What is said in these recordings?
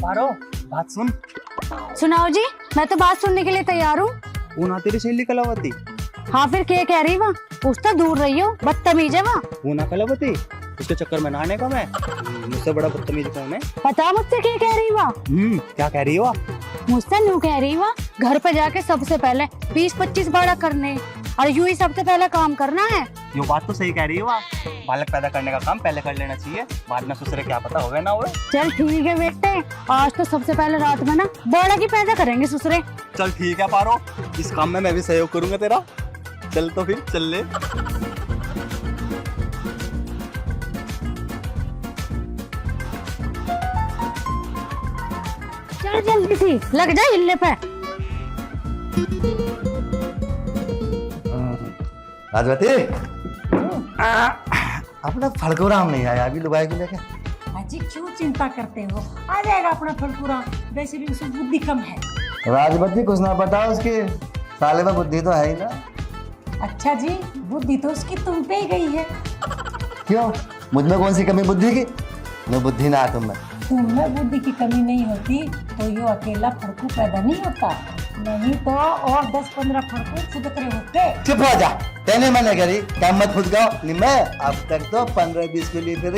पारो बात सुन। सुनाओ जी, मैं तो बात सुनने के लिए तैयार हूँ। वो ना तेरी सहेली कलावती। हाँ फिर क्या कह रही वहाँ? उससे दूर रही हो, बदतमीज है वहाँ। वो ना कलावती, उसके चक्कर में नहाने का मैं। मुझसे बड़ा बदतमीज कौन है? पता मुझसे क्या कह रही वहाँ? क्या कह रही हो? मुझसे न्यू कह रही वहाँ, घर पे जाके सबसे पहले 20-25 बड़ा करने और यूं ही सबसे पहले काम करना है। ये बात तो सही कह रही हो आप। बालक पैदा करने का काम पहले कर लेना चाहिए, बाद में ससुरे क्या पता होगा ना होगा। चल ठीक है बेटे, आज तो सबसे पहले रात में ना बड़ा की पैदा करेंगे ससुरे। चल ठीक है पारो, इस काम में मैं भी सहयोग करूंगा तेरा। चल तो फिर चल ले। चल जल्दी सी लग जा हिलने पे। राजवती अपना फड़कोराम नहीं आया अभी लुगाई को लेकर। अजी क्यों चिंता करते हो, आ जाएगा अपना फलपूरा। वैसे भी उसमें बुद्धि कम है। राजवती कुछ ना पता उसकी साले में बुद्धि तो है ही ना। अच्छा जी, बुद्धि तो उसकी तुम पे ही गई है। क्यों, मुझ में कौन सी कमी बुद्धि की? मैं बुद्धि ना तुम में। तुम में बुद्धि की कमी नहीं होती तो यो अकेला फड़कू पैदा नहीं होता, नहीं तो और 10-15 फड़कू फुदकरे होते। चुप हो जा, तेने मैंने करी काम मत फुदकाओ। नहीं मैं अब तक तो 15-20 के लिए फिर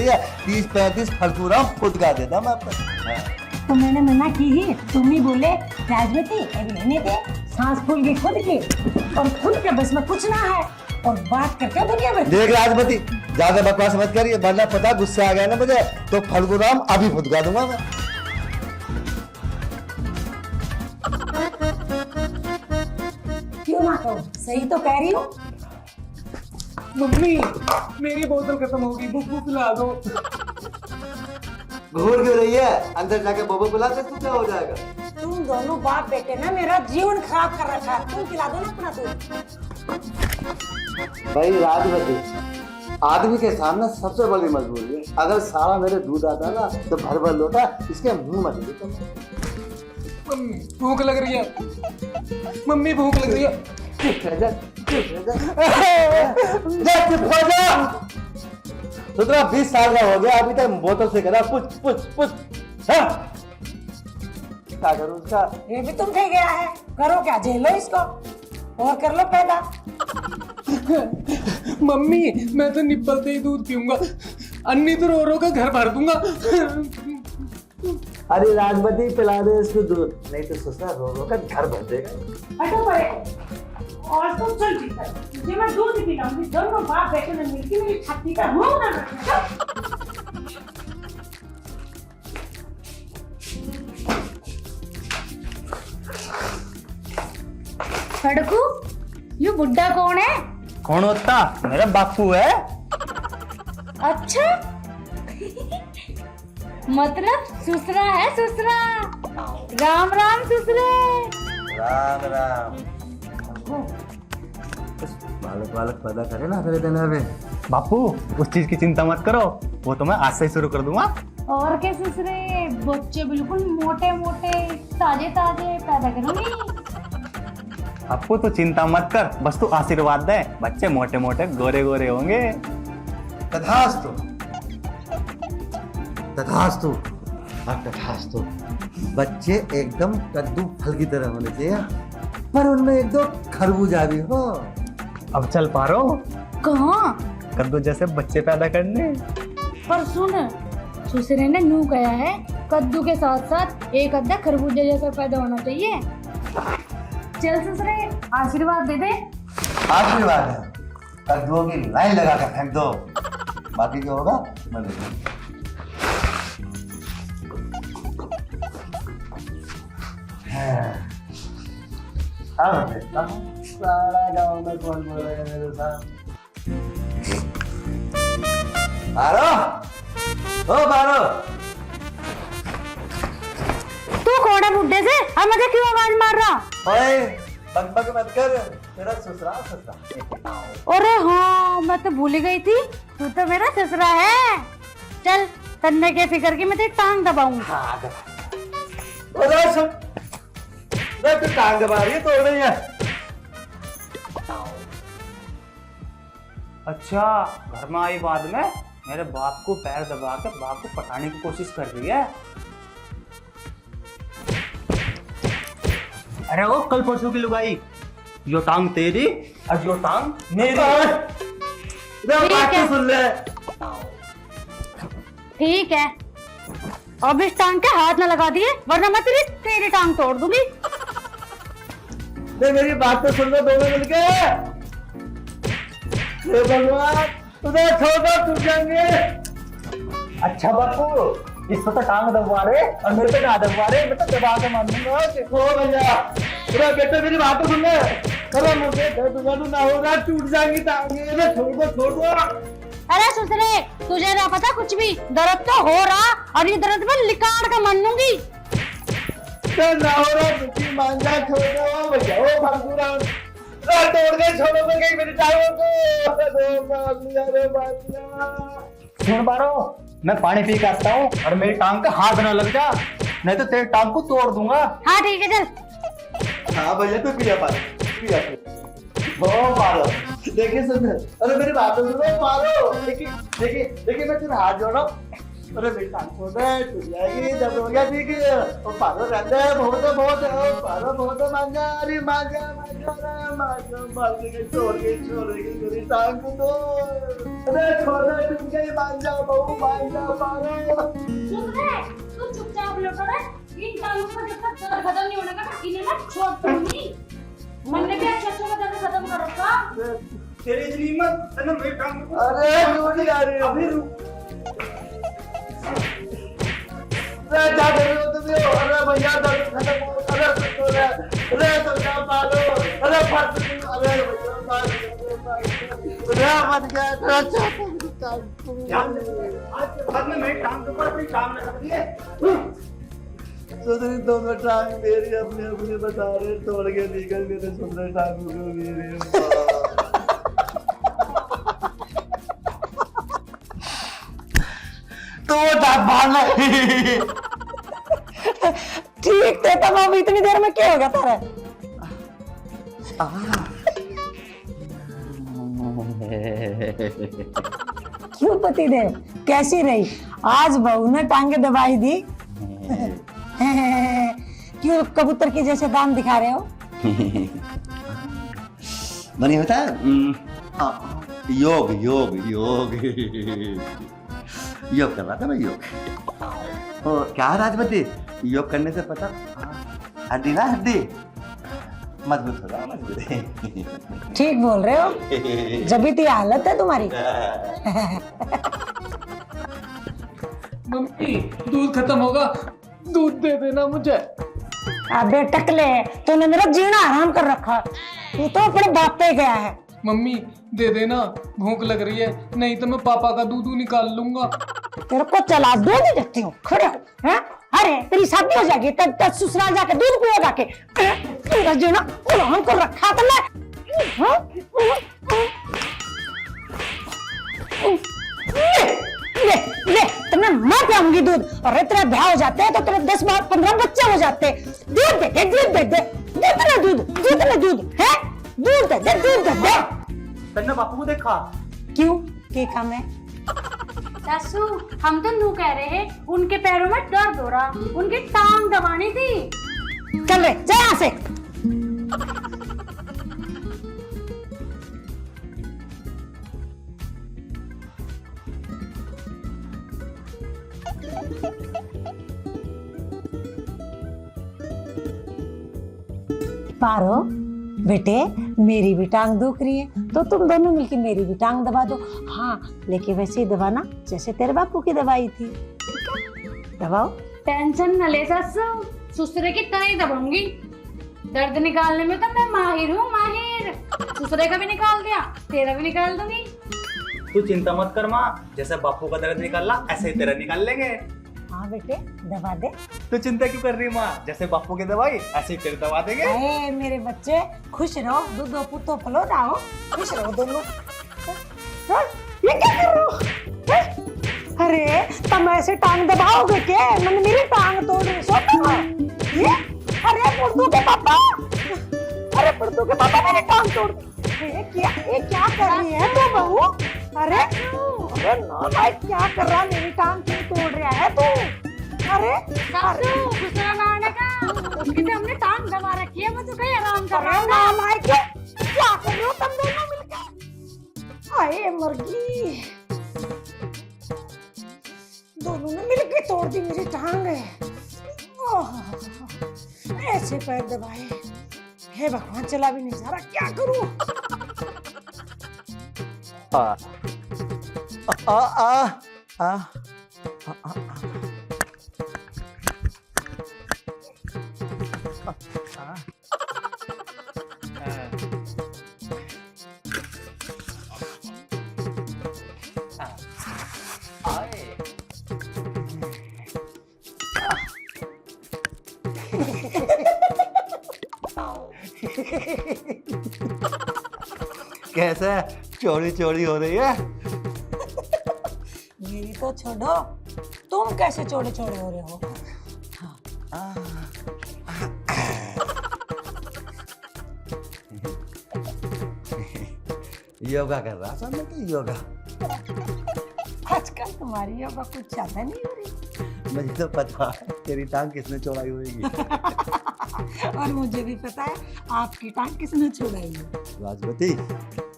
30-35 फड़कूराम फुदका देता मैं अब तक। तो मैंने मना की ही, तुम ही बोले राजवती अब लेने दे। सांस फूल गई खुद की, और खुद के बस में कुछ ना है, और बात करके दुनिया में। देख राजवती, ज्यादा बकवास मत करिए वरना पता गुस्सा आ गया ना मुझे तो फड़कूराम अभी फुदका दूंगा मैं। क्यों ना कहो, सही तो कह रही हो। मम्मी मेरी बोतल खत्म होगी, बुक पिला दो। घूर क्यों रही है? अंदर जाके बोबो पिला दे, तू क्या हो जाएगा? तुम दोनों बाप बेटे ना मेरा जीवन खराब कर रखा है। तुम पिला दो ना अपना दूध। भाई राजवती, आदमी के सामने सबसे बड़ी मजबूरी है, अगर सारा मेरे दूध आता ना तो भर भर लोटा इसके मुंह में दे देता। मम्मी भूख लग रही है, मम्मी भूख लग रही है। चुप रह जा, चुप रह जा, चुप हो जा। तो तेरा 20 साल का हो गया, अभी तक बोतल से करा पुछ पुछ पुछ। क्या करूं उसका? ये भी तुम पे गया है, करो क्या, झेलो इसको और कर लो पैदा। मम्मी मैं तो निप्पलते ही दूध पीऊंगा, अन्नी तो रो रो का घर भर दूंगा। अरे राजवती पिला दे इसको दूध, नहीं तो ससुरा रो रो का घर भर देगा। हटो परे, और तुम चल भीतर, तुझे मैं दूध पिलाऊंगी। दोनों बाप बेटे ने मिलकर मेरी छाती का मुंह ना रखना। फड़कू, ये बुड्ढा कौन है? कौन होता? मेरा बापू है। अच्छा मतलब ससुरा है, ससुरा। राम राम ससुरे। राम राम। बालक बालक पैदा करे ना करे देना में। बापू उस चीज की चिंता मत करो, वो तो मैं आज से ही शुरू कर दूंगा। और क्या ससुरे, बच्चे बिल्कुल मोटे मोटे ताजे ताजे पैदा करूंगी। बापू तो चिंता मत कर, बस तू आशीर्वाद दे, बच्चे मोटे मोटे गोरे गोरे होंगे। तथास्तु, तथास्तु, अब तथास्तु। बच्चे एकदम कद्दू फल की तरह होने चाहिए, पर उनमें एक दो खरबूजा भी हो। अब चल पारो कहाँ? कद्दू जैसे बच्चे पैदा करने। पर सुन, ससुरे ने न्यू कहा है कद्दू के साथ साथ एक अद्धा खरबूजे जैसा पैदा होना चाहिए। चल ससुरे आशीर्वाद दे दे। आशीर्वाद है, कद्दुओं की लाइन लगा कर फेंक दो, बाकी जो होगा मैं देखूंगा। अब देखता हूँ सारा गाँव में कौन बोलेगा मेरे साथ। बारो, ओ बारो। तू कौन है बुड्ढे से? अब मुझे क्यों आवाज मार रहा? ओए बकबक मत कर, तेरा ससुराल ससुराल। अरे हाँ, मैं तो भूल ही गई थी, तू तो मेरा ससुरा है। चल तन्ने के फिक्र की मैं तेरी टांग दबाऊं। हाँ दबा। ओए सुन, मैं तो टांग दबा रही है, तोड़ रही है। अच्छा, घर में आई बाद में मेरे बाप को पैर दबा के बाप को पटाने की कोशिश कर रही है। अरे वो कल परसों की लुगाई, यो टांग तेरी और यो टांग मेरी। ठीक है। सुन ले। ठीक है, अब इस टांग के हाथ न लगा दिए वरना मैं तेरी टांग तोड़ दूंगी। मेरी बात तो सुन लो दोनों मिलके। हे भगवान, तुझे छोड़ो टूट जाएंगे। अच्छा बापू, इसको तो टांग दबवा रहे और मेरे पे ना दबवा रहे, मैं तो दबा के मान दूंगा। हो भैया, अरे बेटे मेरी बात तो सुन ले। चलो मुझे दर्द ना होगा, टूट जाएंगी टांगे। छोड़ दो। अरे ससुरे, तुझे ना पता कुछ भी, दर्द तो हो रहा और ये दर्द में लिकाड़ के मान लूंगी। ना हो रहा दुखी मान जा, छोड़ दो भैया। ओ भगूरा तोड़ के छोड़ो तो कहीं मेरी टांगों को। सुन बारो, मैं पानी पी के आता हूँ और मेरी टांग का हाथ ना लग जा, नहीं तो तेरी टांग को तोड़ दूंगा। हाँ ठीक है, चल। हाँ भैया, तू पिया पानी, पिया। ओ मारो, देखिए सुन, अरे मेरी बात तो सुनो, मारो। देखिए मैं तेरा हाथ जोड़ा। अरे मेरी टांग को दे, टूट जाएगी जब हो गया। ठीक है, ओ पारो रहते हैं, बहुत ओ पारो बहुत मान जा। अरे मान जा मार के छोड़ के मेरी टांग को दो। अरे छोड़ दे, तुम के मान जाओ बहू, मान जाओ पारो। ससुरे, तू चुपचाप लौटा रे। इन टांगों का जब तक दर्द खत्म नहीं होने का इन्हें ना छोड़ दूंगी। मैंने भी अच्छा का दर्द खत्म कर रखा। तेरी इतनी हिम्मत है ना मेरी टांग को। अरे रुक जा रही, अभी रुक। अरे क्या कर रहे हो तुम? अरे भैया दर्द खत्म हो। अरे समझा पालो। अरे फट, अरे भैया मत गया। बाद में मेरी टांग के ऊपर अपनी टांग रख दिए। सुधरी दोनों टांग मेरी अपने बता रहे, तोड़ के निकल मेरे सुधरे टांगों को मेरे। तो ठीक थे तब, अब इतनी देर में क्या होगा तारा? क्यों पतिदेव, कैसी रही आज? बहू ने टांगे दबाई दी। क्यों कबूतर की जैसे दाम दिखा रहे हो? बनी होता है योग योग योग योग कर रहा था मैं, योग। ओ क्या है राजमती, योग करने से पता हड्डी ना हड्डी मजबूत हो रहा, मजबूत। ठीक बोल रहे हो, जब इतनी हालत है तुम्हारी। मम्मी दूध खत्म होगा, दूध दे देना मुझे। अबे टकले, तूने मेरा जीना आराम कर रखा। तू तो अपने बाप पे गया है। मम्मी दे देना, भूख लग रही है, नहीं तो मैं पापा का दूध निकाल लूंगा। तेरे को चला दो दे देती हूँ, खड़े हो। हैं? अरे तेरी शादी हो जाएगी तब ससुराल जाके दूध पिएगा के। तेरा जीना आराम कर रखा था मैं। ले ले, तो मैं मर जाऊंगी दूध। और तेरा ब्याह हो जाते हैं तो तेरे 10-15 बच्चे हो जाते। दूध दे दे, दूध दे दे, दूध ना दूध, दूध ना दूध है, दूध दे दे, दूध दे दे। तन्ने बापू को देखा? क्यों, क्या काम है? सासू, हम तो नू कह रहे हैं उनके पैरों में दर्द हो रहा, उनकी टांग दबानी थी। चल रे, जा यहाँ से। पारो बेटे, मेरी भी टांग दुख रही है तो तुम दोनों मिलकर मेरी भी टांग दबा दो। हाँ, लेकिन वैसे ही दबाना जैसे तेरे बापू की दवाई थी। दबाओ। टेंशन न ले सासू, ससुरे की तरह ही दबाऊंगी। दर्द निकालने में तो मैं माहिर हूँ, माहिर। ससुरे का भी निकाल दिया, तेरा भी निकाल दूंगी। तू चिंता मत कर माँ, जैसे बापू का दर्द निकालना ऐसे ही तेरा निकाल लेंगे। हाँ बेटे, दबा दे। तू चिंता क्यों कर रही माँ, जैसे बापू की दवाई ऐसे ही तेरे दबा देंगे। अरे मेरे बच्चे खुश रहो, दूधो पुतो फलो रहो, खुश रहो दोनों। हाँ, ये क्या कर रहे हो? अरे तुम ऐसे टांग दबाओगे क्या? मैंने मेरी टांग तोड़ दी। ये अरे पुर्तू के पापा, अरे पुर्तू के पापा मेरी टांग तोड़ दी। ये क्या कर रही है तू बहू? अरे अरे नो भाई, क्या कर रहा है? मेरी टांग क्यों तोड़ रहा है तू? अरे सासू, गुस्सा ना आने का। चुपके से हमने टांग दबा रखी है, मैं तो कहीं आराम कर रहा अरे था। नालायक, क्या कर रहे हो तुम दोनों मिलकर? आए मर्गी, दोनों ने मिलकर तोड़ दी मेरी टांग। ऐसे पैर दबाए, हे भगवान, चला भी नहीं जा रहा, क्या करूं? आ आ आ आ कैसा है? चोरी चोरी हो रही है? मेरी तो छोड़ो, तुम कैसे चोड़े चोड़े हो रहे हो? योगा कर रहा था मैं, तो योगा। आजकल तुम्हारी योगा कुछ ज्यादा नहीं हो रही। मुझे तो पता है तेरी टांग किसने चौड़ाई होगी। और मुझे भी पता है आपकी टांग किसने छुड़ाई है। राजवती,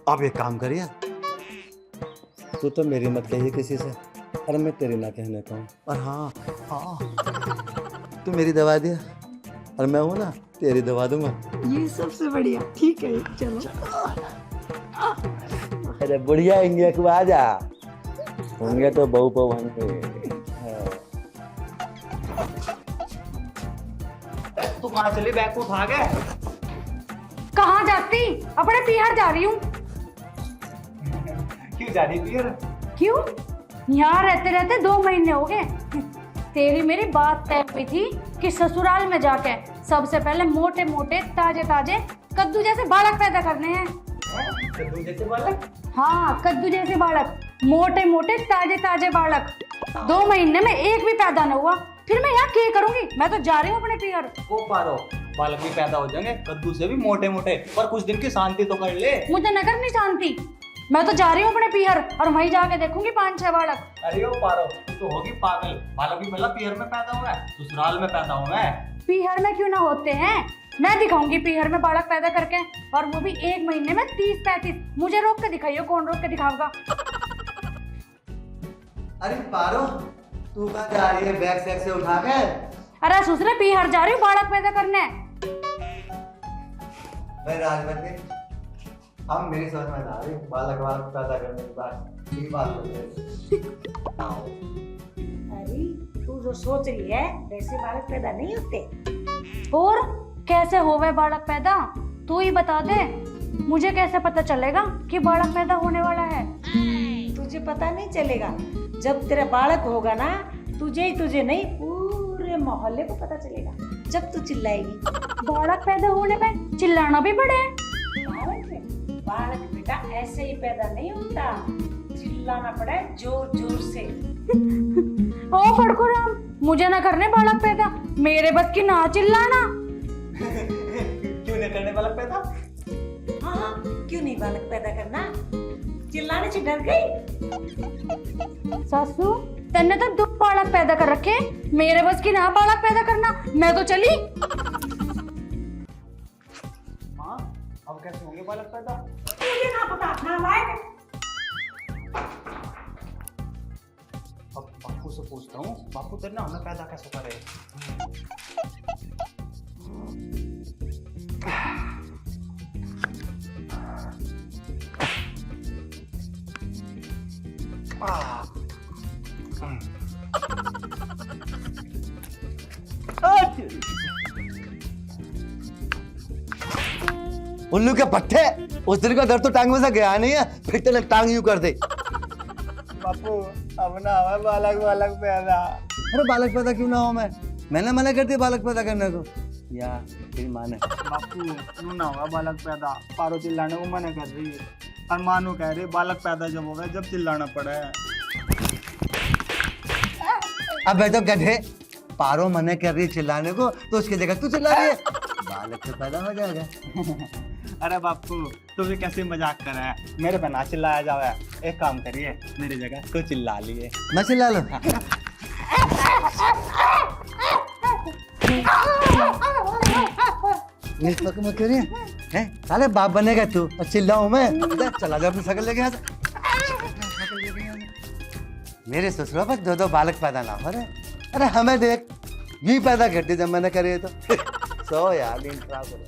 अब एक काम करिए, तू तो मेरी मत कहिए किसी से, और मैं तेरी ना कहने का हूँ। और हाँ हाँ, तू मेरी दवा दिया और मैं हूँ ना तेरी दवा दूंगा। ये सबसे बढ़िया। ठीक है, चलो। अरे बढ़िया इंगे को आ जा, होंगे तो बहु पव होंगे। तू कहाँ चली? बैग को उठा के। कहाँ जाती? अपने पीहर जा रही हूँ। क्यों जा रही फिर? क्यों? यहाँ रहते रहते 2 महीने हो गए। तेरी मेरी बात तय हुई थी कि ससुराल में जाके सबसे पहले मोटे मोटे ताजे ताजे कद्दू जैसे बालक पैदा करने हैं। कद्दू जैसे बालक? हाँ, कद्दू जैसे बालक, मोटे मोटे ताजे ताजे बालक। 2 महीने में एक भी पैदा न हुआ, फिर मैं यहाँ क्या करूंगी? मैं तो जा रही हूँ अपने पीहर। वो पारो, बालक भी पैदा हो जाएंगे कद्दू से भी मोटे मोटे, पर कुछ दिन की शांति तो कर ले। मुझे न करनी शांति, मैं तो जा रही हूँ अपने पीहर और वहीं जाके देखूंगी 5-6 बालक। अरे ओ पारो, तू तो होगी पागल। बालक भी पहला पीहर में पैदा हुआ है, ससुराल में पैदा हुआ है। पीहर में क्यों ना होते हैं? मैं दिखाऊंगी पीहर में बालक पैदा करके, और वो भी 1 महीने में 30-35। मुझे रोक के दिखाइयो, कौन रोक के दिखाऊंगा? अरे पारो, तू कहाँ जा रही है बैग सैग से उठा के? अरे ससुरे, पीहर जा रही हूँ बालक पैदा करने। भाई राजवती, हम मेरी समझ में आ रही बालक वालक पैदा करने के बाद ये बात हो गई। अरे तू जो सोच रही है वैसे बालक पैदा नहीं होते। और कैसे होवे बालक पैदा? तू ही बता दे, मुझे कैसे पता चलेगा कि बालक पैदा होने वाला है? तुझे पता नहीं चलेगा, जब तेरा बालक होगा ना, तुझे नहीं, पूरे मोहल्ले को पता चलेगा जब तू चिल्लाएगी। बालक पैदा होने में चिल्लाना भी पड़े? बालक बेटा ऐसे ही पैदा नहीं होता, चिल्लाना पड़ा है जोर जोर से। ओ फड़कुराम, मुझे ना करने बालक पैदा, मेरे बस की ना चिल्लाना। क्यों नहीं करने बालक पैदा? हाँ, क्यों नहीं बालक पैदा करना? चिल्लाने से डर गई? सासू, तन्ने तो 2 बालक पैदा कर रखे, मेरे बस की ना बालक पैदा करना, मैं तो चली। माँ, अब कैसे होंगे बालक पैदा? तुझे ना पता, नालायक। अब बापू से पूछता हूँ, बापू तेरे ना हमें पैदा कैसे करे? उल्लू के पट्टे, उस दिन का दर्द तो टांग में से गया नहीं है, फिर तेरे टांग यूं कर दे। बापू, अब ना हमें बालक पैदा। अरे बालक पैदा क्यों ना हो? मैंने मना कर दिया बालक पैदा करने को, या तेरी माँ ने? बापू, नू ना होगा बालक पैदा, पारो चिल्लाने को मना कर रही है, और मानू कह रही बालक पैदा जब होगा जब चिल्लाना पड़ा है। अबे तो गधे, पारो मना कर रही है चिल्लाने को, तो उसकी जगह तू चिल्ला रही है, बालक तो पैदा हो जाएगा। अरे बापू, तू भी कैसे मजाक कर रहा है? मेरे पे ना चिल्लाया जावे। एक काम करिए, मेरी जगह तो चिल्ला लिए। मैं चिल्ला लो? इस वक्त में क्यों नहीं है? साले बाप बनेगा तू और चिल्लाऊं मैं? इधर चला जा अपनी शकल लेके यहाँ से। मेरे ससुरा पर दो दो बालक पैदा ना हो रहे। अरे हमें देख, ये पैदा करते जब मैंने करे तो 100 यार इंट्रा करो।